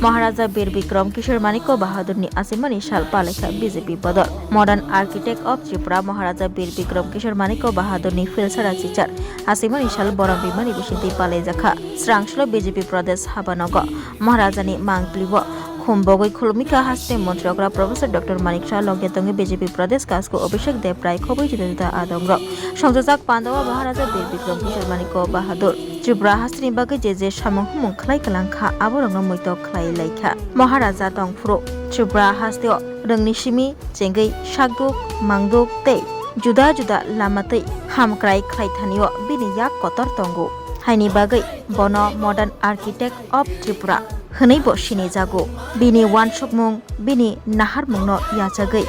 महाराजा बीर विक्रम किशोर माणिक्य बाहादुरनि आसिमानि साल पालेखा बीजेपी बदल modern architect of Tripura Maharaja Bir Bikram Kishore Manikya बाहादुरनि फिलसारा चिचार आसिमानि साल बरम बिमानि बिसिंति पालेजाखा स्रांसल बीजेपी प्रदेश हाबानग महाराजानि मांगप्लिब खुम्बगै खुलमिका हास्ते मंत्रिग्रा प्रोफेसर डॉक्टर मानिक शाह लंकेतंगे बीजेपी प्रदेश कासको अभिषेक देव राय खबै जुदा जुदा आदंग संयोजक पांडवा महाराजा बीर विक्रम किशोर माणिक्य बाहादुर त्रिपुरा हास्तिनि बागै जे सामं हुमुं खलाय कलांखा आबरंग मैत खलाय लायखा महाराजा दंफ्रो त्रिपुरा हास्तेओ रोंनि सिमि चेंगै सागदुक मांगदुक तै जुदा जुदा लामातै हामक्राय खलायथानिओ बिनि याक कतर तंगो हायनि बागै बन मडार्न आर्किटेक्ट अफ त्रिपुरा होनैबो सिनाय जागो बिनि वानसुकमुं बिनि नाहारमुंनो याजागै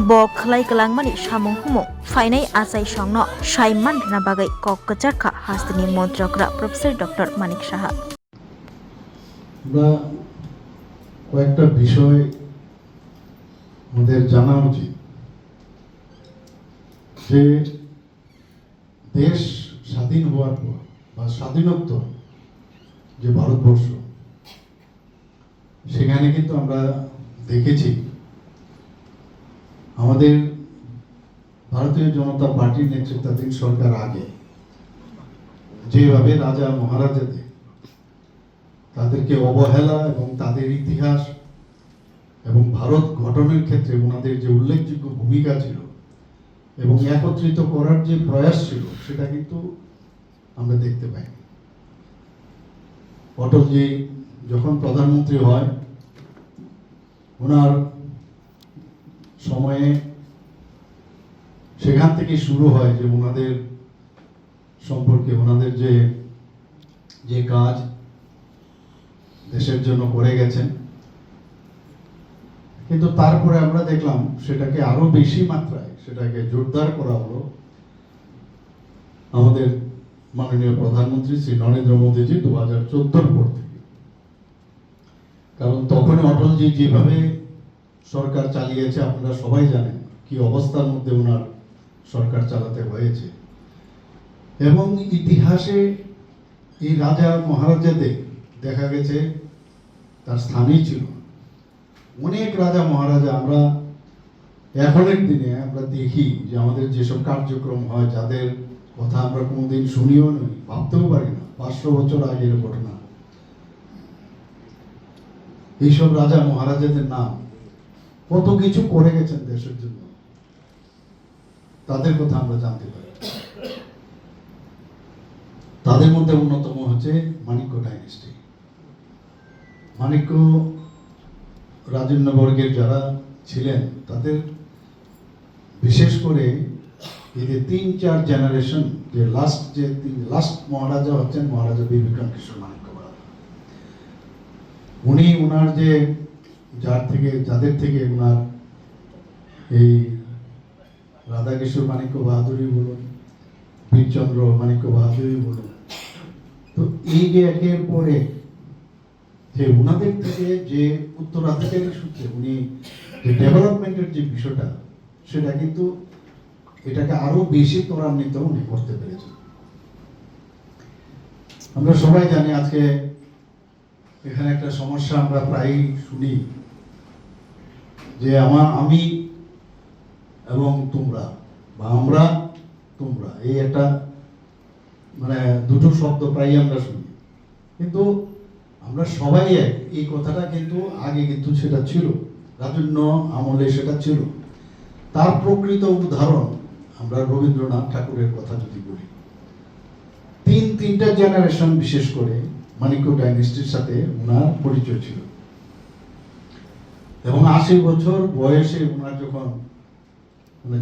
ब खलाय गलांमानि सामुं हुमुं फाइनाय आसाय संनो साइमान रना बागै कक्कचारखा हास्तिनि मन्त्रग्रा प्रोफेसर डॉक्टर मानिक शाह কয়েকটা বিষয় আমাদের জানা উচিত যে দেশ স্বাধীন হওয়ার পর বা স্বাধীনোত্তর যে ভারতবর্ষ সেখানে কিন্তু আমরা দেখেছি আমাদের ভারতীয় জনতা পার্টির নেতৃত্বাধীন সরকার আগে যেভাবে রাজা মহারাজাদের তাদেরকে অবহেলা এবং তাদের ইতিহাস এবং ভারত গঠনের ক্ষেত্রে ওনাদের যে উল্লেখযোগ্য ভূমিকা ছিল এবং একত্রিত করার যে প্রয়াস ছিল সেটা কিন্তু আমরা দেখতে পাই। অটলজি যখন প্রধানমন্ত্রী হয় ওনার সময়ে সেখান থেকে শুরু হয় যে ওনাদের সম্পর্কে ওনাদের যে কাজ দেশের জন্য করে গেছেন, কিন্তু তারপরে আমরা দেখলাম সেটাকে আরো বেশি মাত্রায় সেটাকে জোরদার করা হলো আমাদের মাননীয় প্রধানমন্ত্রী শ্রী নরেন্দ্র মোদীজি 2014 পর থেকে। কারণ তখন অটলজি যেভাবে সরকার চালিয়েছে আপনারা সবাই জানেন কি অবস্থার মধ্যে ওনার সরকার চালাতে হয়েছে এবং ইতিহাসে এই রাজা মহারাজাদের দেখা গেছে তার স্থানই ছিল। অনেক রাজা মহারাজা আমরা এখনের দিনে আমরা দেখি যে আমাদের যেসব কার্যক্রম হয় যাদের কথা আমরা কোনোদিন শুনিও নই, ভাবতেও পারি না, 500 বছর আগের ঘটনা, এইসব রাজা মহারাজাদের নাম কত কিছু করে গেছেন দেশের জন্য, তাদের কথা আমরা জানতে পারি। তাদের মধ্যে অন্যতম হচ্ছে মাণিক্য ডাইনেস্টি। মাণিক্য রাজন্যবর্গের যারা ছিলেন তাদের বিশেষ করে এই যে 3-4 জেনারেশন যে লাস্ট মহারাজা হচ্ছেন মহারাজা বীর বিক্রম কিশোর মাণিক্য বাহাদুর। উনি ওনার যে যাদের থেকে ওনার এই রাধা কিশোর মাণিক্য বাহাদুরই বলুন, বীরচন্দ্র মাণিক্য বাহাদুরই বলুন, তো এই যে একের পরে যে ওনাদের থেকে যে উত্তরাধিকারী সূত্রে উনি যে ডেভেলপমেন্টের যে বিষয়টা সেটা কিন্তু এটাকে আরো বেশি ত্বরান্বিত উনি করতে পেরেছেন। আমরা সবাই জানি আজকে এখানে একটা সমস্যা আমরা প্রায়ই শুনি যে আমি এবং তোমরা বা আমরা তোমরা এই একটা মানে দুটো শব্দ প্রায়ই আমরা শুনি, কিন্তু আমরা সবাই এক, এই কথাটা কিন্তু আগে কিন্তু সেটা ছিল, রাজন্য আমলে সেটা ছিল। তার প্রকৃত উদাহরণ আমরা রবীন্দ্রনাথ ঠাকুরের কথা যদি বলি, তিনটা জেনারেশন বিশেষ করে মাণিক্য ডাইনেস্টির সাথে ওনার পরিচয় ছিল এবং 80 বছর বয়সে ওনার যখন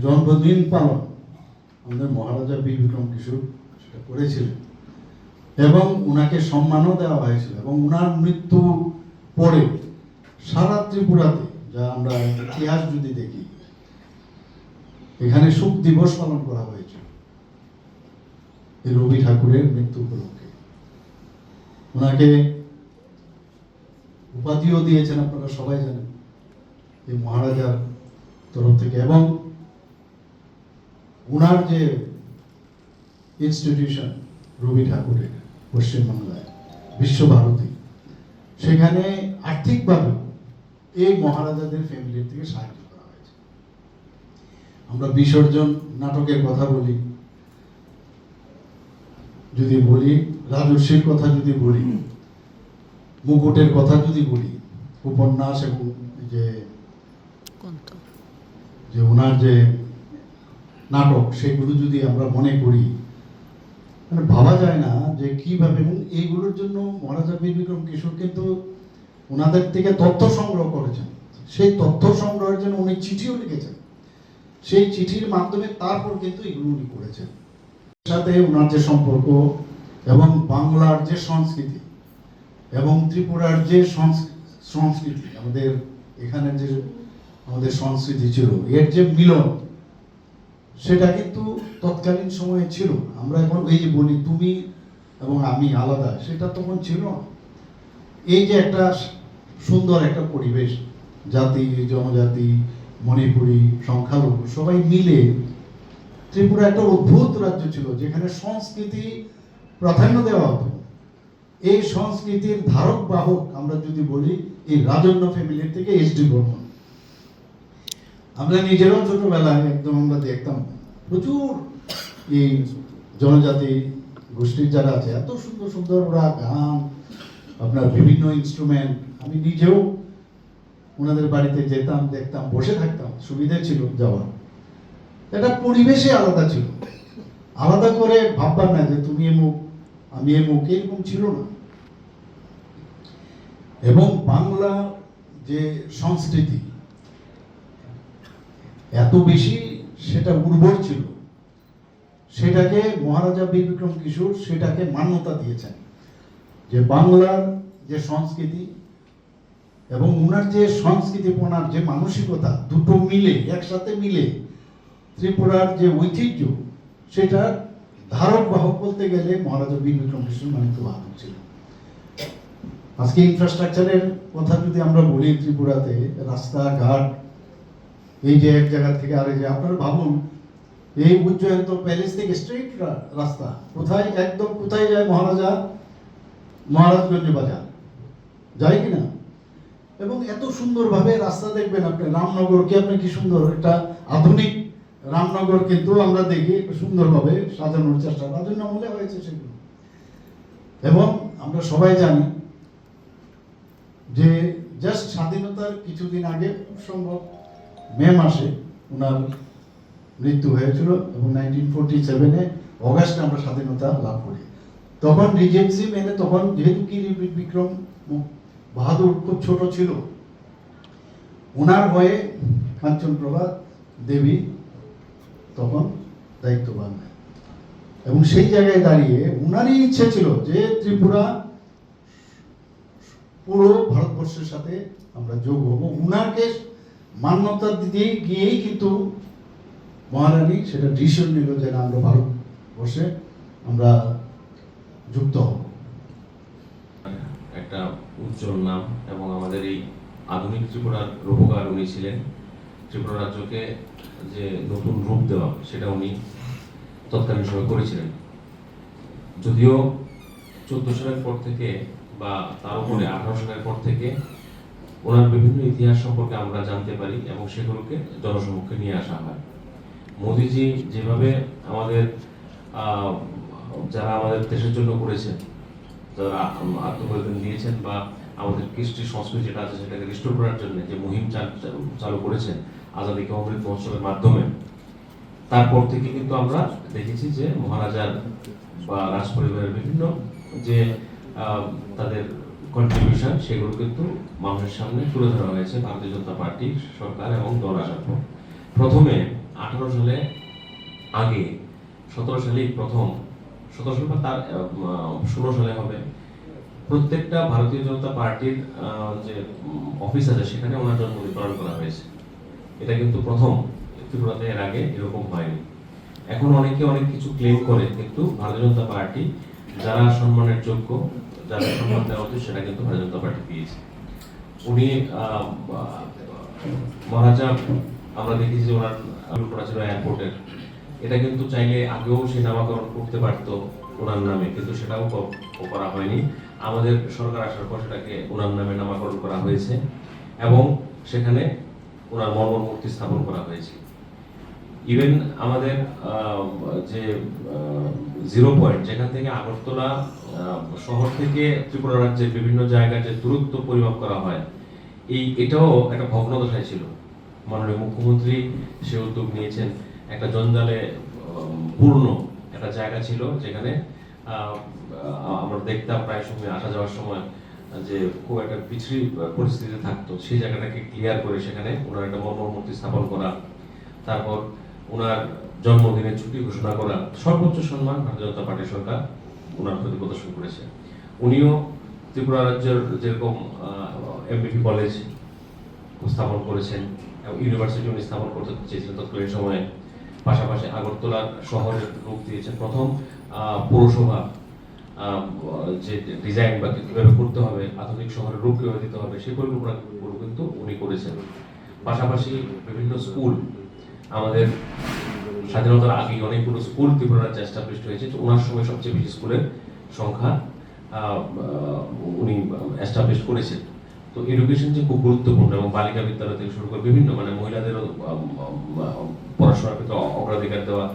জন্মদিন পালন আমাদের মহারাজা বীর বিক্রম কিশোর সেটা করেছিলেন এবং ওনাকে সম্মানও দেওয়া হয়েছিল এবং ওনার মৃত্যু পরে সারা ত্রিপুরাতে যা আমরা ইতিহাস যদি দেখি এখানে শোক দিবস পালন করা হয়েছে এই রবি ঠাকুরের মৃত্যু উপলক্ষে। ওনাকে উপাধিও দিয়েছেন আপনারা সবাই জানেন এই মহারাজার তরফ থেকে এবং ওনার যে ইনস্টিটিউশন রবি ঠাকুরের পশ্চিমবাংলায় বিশ্বভারতী, সেখানে 8 আর্থিকভাবে এই মহারাজাদের ফ্যামিলির থেকে সাহায্য করা হয়েছে। আমরা বিসর্জন নাটকের কথা বলি, যদি বলি রাজস্বীর কথা, যদি বলি মুকুটের কথা, যদি বলি উপন্যাস এবং যে ওনার যে নাটক, সেগুলো যদি আমরা মনে করি, মানে ভাবা যায় না যে কিভাবে। এবং এইগুলোর জন্য মহারাজা বীর বিক্রম কিশোর কিন্তু ওনাদের থেকে তথ্য সংগ্রহ করেছেন। সেই তথ্য সংগ্রহের জন্য উনি চিঠিও লিখেছেন। সেই চিঠির মাধ্যমে তারপর কিন্তু এগুলো উনি করেছেন। সাথে ওনার যে সম্পর্ক এবং বাংলার যে সংস্কৃতি এবং ত্রিপুরার যে সংস্কৃতি, আমাদের এখানে যে আমাদের সংস্কৃতি ছিল, এর যে মিলন, সেটা কিন্তু তৎকালীন সময়ে ছিল। আমরা এখন এই যে বলি তুমি এবং আমি আলাদা, সেটা তখন ছিল না। এই যে একটা সুন্দর একটা পরিবেশ, জাতি জনজাতি মণিপুরি সংখ্যালঘু সবাই মিলে ত্রিপুরা একটা অদ্ভুত রাজ্য ছিল, যেখানে সংস্কৃতি প্রাধান্য দেওয়া হতো। এই সংস্কৃতির ধারক বাহক আমরা যদি বলি এই রাজন্য ফ্যামিলির থেকে এসডি বর্মন। আমরা নিজেরাও ছোটবেলায় একদম আমরা দেখতাম প্রচুর এই জনজাতি গোষ্ঠীর যারা আছে, এত সুন্দর সুন্দর ওরা গান, আপনার বিভিন্ন ইনস্ট্রুমেন্ট। আমি নিজেও ওনাদের বাড়িতে যেতাম, দেখতাম, বসে থাকতাম, সুবিধা ছিল যাওয়ার। একটা পরিবেশে আলাদা ছিল, আলাদা করে ভাববার না যে তুমি এমুক আমি এমুক, এরকম ছিল না। এবং বাংলা যে সংস্কৃতি এত বেশি সেটা উর্বর ছিল, সেটাকে মহারাজা বীর বিক্রম কিশোর সেটাকে মান্যতা দিয়েছেন, যে বাংলার যে সংস্কৃতি এবং ওনার যে সংস্কৃতিপনার যে মানসিকতা, দুটো মিলে একসাথে মিলে ত্রিপুরার যে ঐতিহ্য, সেটা ধারক বাহক বলতে গেলে মহারাজা বীর বিক্রম কিশোর মানিক্য বাহাদুর ছিল। আজকে ইনফ্রাস্ট্রাকচারের কথা যদি আমরা বলি, ত্রিপুরাতে রাস্তাঘাট, এই যে এক জায়গা থেকে আরেক জায়গা, আপনারা ভাবুন এই উজ্জয়ন তো প্যালেস থেকে স্ট্রেট রাস্তা, কোথায় একদম কোথায় যায় মহারাজগঞ্জ বাজার যায় কিনা। এবং এত সুন্দরভাবে রাস্তা দেখবেন আপনি, রামনগরকে আপনি কি সুন্দর একটা আধুনিক রামনগর কিন্তু আমরা দেখি একটু সুন্দরভাবে সাজানোর চেষ্টা রাজন্য আমলে হয়েছে সেগুলো। এবং আমরা সবাই জানি যে জাস্ট স্বাধীনতার কিছুদিন আগে, খুব সম্ভব মে মাসে ওনার মৃত্যু হয়েছিল এবং 1947 অগাস্টে আমরা স্বাধীনতা লাভ করি। তখন রিজেন্সি মেনে, তখন যেহেতু কি বিক্রম বাহাদুর খুব ছোট ছিল, ওনার হয়ে কাঞ্চনপ্রভা দেবী তখন দায়িত্ববান নেয়। এবং সেই জায়গায় দাঁড়িয়ে উনারই ইচ্ছে ছিল যে ত্রিপুরা পুরো ভারতবর্ষের সাথে আমরা যোগ হবো। উনাকে মান্যতা দিতে গিয়েই কিন্তু মহারানী সেটা ডিসিশন নিল যে না, আমরা ভারতবর্ষে আমরা যুক্ত হব। একটা উজ্জ্বল নাম এবং আমাদের এই আধুনিক ত্রিপুরার রূপকার উনি ছিলেন। ত্রিপুরা রাজ্যকে যে নতুন রূপ দেওয়া, সেটা উনি তৎকালীন সময় করেছিলেন। যদিও 14 সালের পর থেকে বা তার উপরে 18 সালের পর থেকে ওনার বিভিন্ন ইতিহাস সম্পর্কে আমরা জানতে পারি এবং সেগুলোকে জনসমক্ষে নিয়ে আসা হয়। মোদিজি যেভাবে আমাদের যারা আমাদের দেশের জন্য করেছেন, যারা আত্মবলিদান দিয়েছেন বা আমাদের কৃষ্টি সংস্কৃতি যেটা আছে সেটাকে রিস্টোর করার জন্য যে মুহিম চালু করেছেন আজাদী কা অমৃত মহোৎসবের মাধ্যমে, তারপর থেকে কিন্তু আমরা দেখেছি যে মহারাজার বা রাজ পরিবারের বিভিন্ন যে তাদের কন্ট্রিবিউশন, সেগুলো কিন্তু মানুষের সামনে তুলে ধরা হয়েছে ভারতীয় জনতা পার্টি সরকার এবং দল আসার পর। প্রথমে 18 সালে আগে 17 সালেই প্রথম, 17 সাল বা তার 16 সালে হবে, প্রত্যেকটা ভারতীয় জনতা পার্টির যে অফিস আছে সেখানে ওনার জন্মদিন পালন করা হয়েছে। এটা কিন্তু প্রথম ত্রিপুরাতে, এর আগে এরকম হয়নি। এখন অনেকে অনেক কিছু ক্লেম করে, কিন্তু ভারতীয় জনতা পার্টি যারা সম্মানের যোগ্য, যারা সম্মান দেওয়া উচিত, সেটা কিন্তু ভারতীয় জনতা পার্টি পেয়েছে। উনি মহারাজা, আমরা দেখেছি যে ওনার করা ছিল এয়ারপোর্টের, এটা কিন্তু চাইলে আগেও সে নামকরণ করতে পারতো ওনার নামে, কিন্তু সেটাও করা হয়নি। আমাদের সরকার আসার পর সেটাকে ওনার নামে নামকরণ করা হয়েছে এবং সেখানে ওনার মর্মর মূর্তি স্থাপন করা হয়েছে। ইভেন আমাদের যে জিরো পয়েন্ট, যেখান থেকে আগরতলা শহর থেকে ত্রিপুরা রাজ্যের বিভিন্ন জায়গায় যে দূরত্ব পরিমাপ করা হয়, এটাও একটা ভগ্নদশায় ছিল। মাননীয় মুখ্যমন্ত্রী সে উদ্যোগ নিয়েছেন, একটা জঞ্জালে পূর্ণ একটা জায়গা ছিল যেখানে আমরা দেখতাম প্রায় সময় আসা যাওয়ার সময় যে খুব একটা বিচ্ছিরি পরিস্থিতিতে থাকতো। সেই জায়গাটাকে ক্লিয়ার করে সেখানে ওনার একটা মর্মর মূর্তি স্থাপন করা, তারপর ওনার জন্মদিনের ছুটি ঘোষণা করা, সর্বোচ্চ সম্মান ভারতীয় জনতা পার্টি সরকার ওনার প্রতি প্রদর্শন করেছে। উনিও ত্রিপুরা রাজ্যের যেরকম এমবিপি কলেজ স্থাপন করেছেন এবং ইউনিভার্সিটি উনি স্থাপন করতে চেয়েছিলেন তৎকালীন সময়ে, পাশাপাশি আগরতলার শহরের রূপ দিয়েছেন। প্রথম পৌরসভা যে ডিজাইন বা কিভাবে করতে হবে, আধুনিক শহরের রূপ কিভাবে দিতে হবে, সেই পরিকল্পনা কিন্তু উনি করেছেন। পাশাপাশি বিভিন্ন স্কুল, আমাদের স্বাধীনতার আগে অনেকগুলো স্কুল ত্রিপুরা রাজ্যে এস্টাবলিশড হয়েছে। তো ওনার সময় সবচেয়ে বেশি স্কুলের সংখ্যা উনি এস্টাবলিশ করেছেন। তো এডুকেশন যে খুব গুরুত্বপূর্ণ এবং বালিকা বিদ্যালয় থেকে শুরু করে বিভিন্ন মহিলাদেরও পড়াশোনার ক্ষেত্রে অগ্রাধিকার দেওয়া,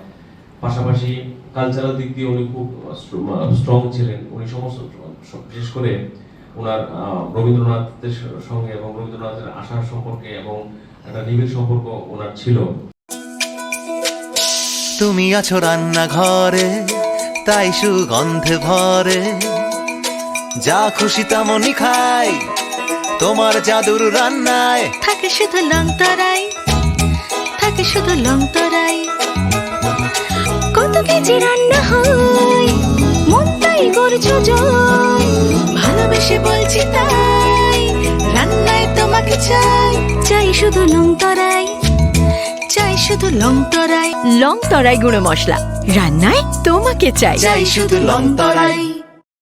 পাশাপাশি কালচারাল দিক দিয়ে উনি খুব স্ট্রং ছিলেন। উনি সমস্ত বিশেষ করে ওনার রবীন্দ্রনাথের সঙ্গে এবং রবীন্দ্রনাথের আশার সম্পর্কে এবং একটা নিবিড় সম্পর্ক ওনার ছিল। তুমি আছো রান্নাঘরে, তাই সুগন্ধে ভরে, যা খুশি তেমনই খাই তোমার জাদুর রান্নায়। থাকে শুধু লং তরাই, থাকে শুধু লং তরাই, কত কেজি রান্না হয় মন তাই করছো জয়, ভালোবেসে বলছি তাই রান্নায় তোমাকে চাই, চাই শুধু লং তরাই, চাই শুধু লং তরাই। লং তরাই গুঁড়ো মশলা, রান্নায় তোমাকে চাই, চাই শুধু লং তরাই।